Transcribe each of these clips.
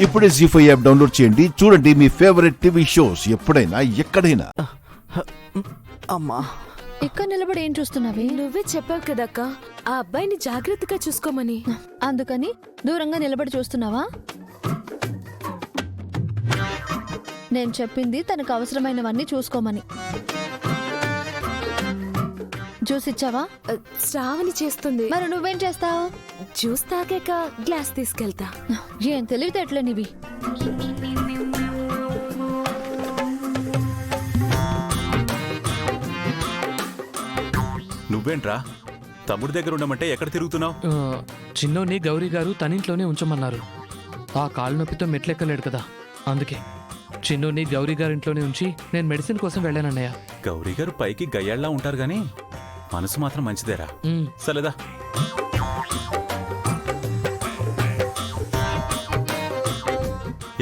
ఇప్పుడే జీ5 app download చేయండి. చూడండి మీ ఫేవరెట్ టీవీ షోస్ ఎప్పుడైనా ఎక్కడైనా. అమ్మా, ఇక్కడ నిలబడి ఏం చూస్తున్నావే? నువ్వే చెప్పావు కదక్క ఆ అబ్బాయిని జాగ్రత్తగా చూసుకోమని. అందుకని దూరంగా నిలబడి చూస్తున్నావా? నేను చెప్పింది తనకు అవసరమైనవన్నీ చూసుకోమని. జ్యూస్ ఇచ్చావా? శ్రావణి చేస్తుంది. మరి నువ్వేం చేస్తావు? జ్యూస్ తాగాక గ్లాస్ తీసుకెళ్తా. ఏం తెలివితేటలే నీవి. నువ్వేంట్రా తమ్ముడి దగ్గర ఉండమంటే ఎక్కడ తిరుగుతున్నావు? చిన్నోని గౌరీ గారు తనింట్లోనే ఉంచమన్నారు. ఆ కాలు నొప్పితో మెట్లెక్కలేడు కదా, అందుకే చిన్నోని గౌరీ గారి ఇంట్లోనే ఉంచి నేను మెడిసిన్ కోసం వెళ్ళానన్నయ్య. గౌరీ గారు పైకి గయ్యాళ్ళ ఉంటారు గాని మనసు మాత్రం మంచిదేరా. సలేదా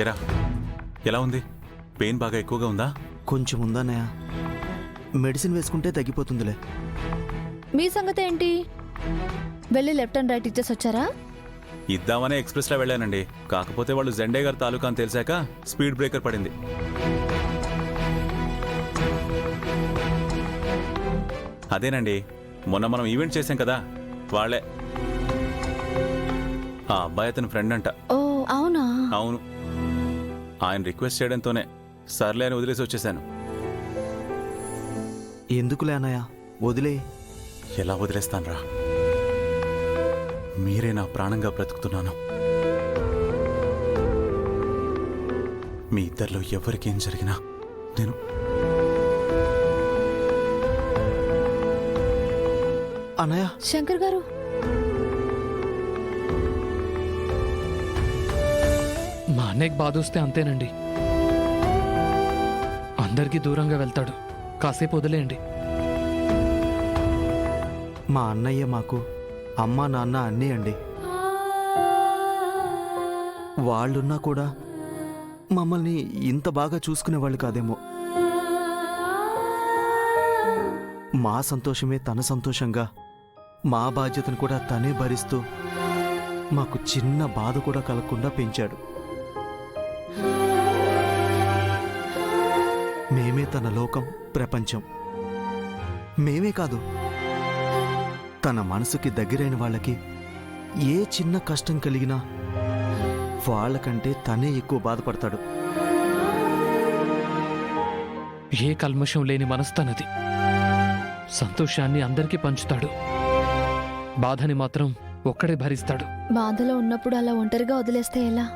ఎరా, ఎలా ఉంది? పెయిన్ బాగా ఎక్కువగా ఉందా? కొంచెం ఉందన్నయ్య. మెడిసిన్ వేసుకుంటే తగ్గిపోతుందిలే. మీ సంగతి ఏంటి? వెళ్ళి లెఫ్ట్ అండ్ రైట్ ఇచ్చేసి వచ్చారా? ఇద్దామనే ఎక్స్ప్రెస్ లో వెళ్ళానండి. కాకపోతే వాళ్ళు జెండే గారు తాలూకా అని తెలిసాక స్పీడ్ బ్రేకర్ పడింది. అదేనండి, మొన్న మనం ఈవెంట్ చేశాం కదా, వాళ్ళే. ఆ అబ్బాయి అతని ఫ్రెండ్ అంట. ఓ అవునా? అవును. ఆయన రిక్వెస్ట్ చేయడంతోనే సర్లే అని వదిలేసి వచ్చేసాను. ఎందుకులే అన్నయ్య, వదిలే. ఎలా వదిలేస్తాన్రా? మీరే నా ప్రాణంగా బ్రతుకుతున్నాను. మీ ఇద్దరిలో ఎవరికేం జరిగినా నేను అన్నయ్య. శంకర్ గారు, మా అన్నయ్యకి బాధ వస్తే అంతేనండి, అందరికీ దూరంగా వెళ్తాడు. కాసేపు వదిలేయండి. మా అన్నయ్య మాకు అమ్మా నాన్న అన్నీ అండి. వాళ్ళున్నా కూడా మమ్మల్ని ఇంత బాగా చూసుకునేవాళ్ళు కాదేమో. మా సంతోషమే తన సంతోషంగా, మా బాధ్యతను కూడా తనే భరిస్తూ మాకు చిన్న బాధ కూడా కలగకుండా పెంచాడు. మేమే తన లోకం, ప్రపంచం. మేమే కాదు, తన మనసుకి దగ్గరైన వాళ్ళకి ఏ చిన్న కష్టం కలిగినా వాళ్ళకంటే తనే ఎక్కువ బాధపడతాడు. ఏ కల్మషం లేని మనసు తనది. సంతోషాన్ని అందరికీ పంచుతాడు, బాధని మాత్రం ఒక్కడే భరిస్తాడు. బాధలో ఉన్నప్పుడు అలా ఒంటరిగా వదిలేస్తే ఎలా?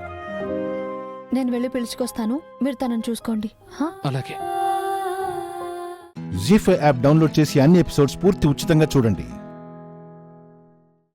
నేను వెళ్ళి పిలుచుకొస్తాను, మీరు తనని చూసుకోండి. అలాగే. జీ5 యాప్ డౌన్లోడ్ చేసి అన్ని ఎపిసోడ్స్ పూర్తి ఉచితంగా చూడండి.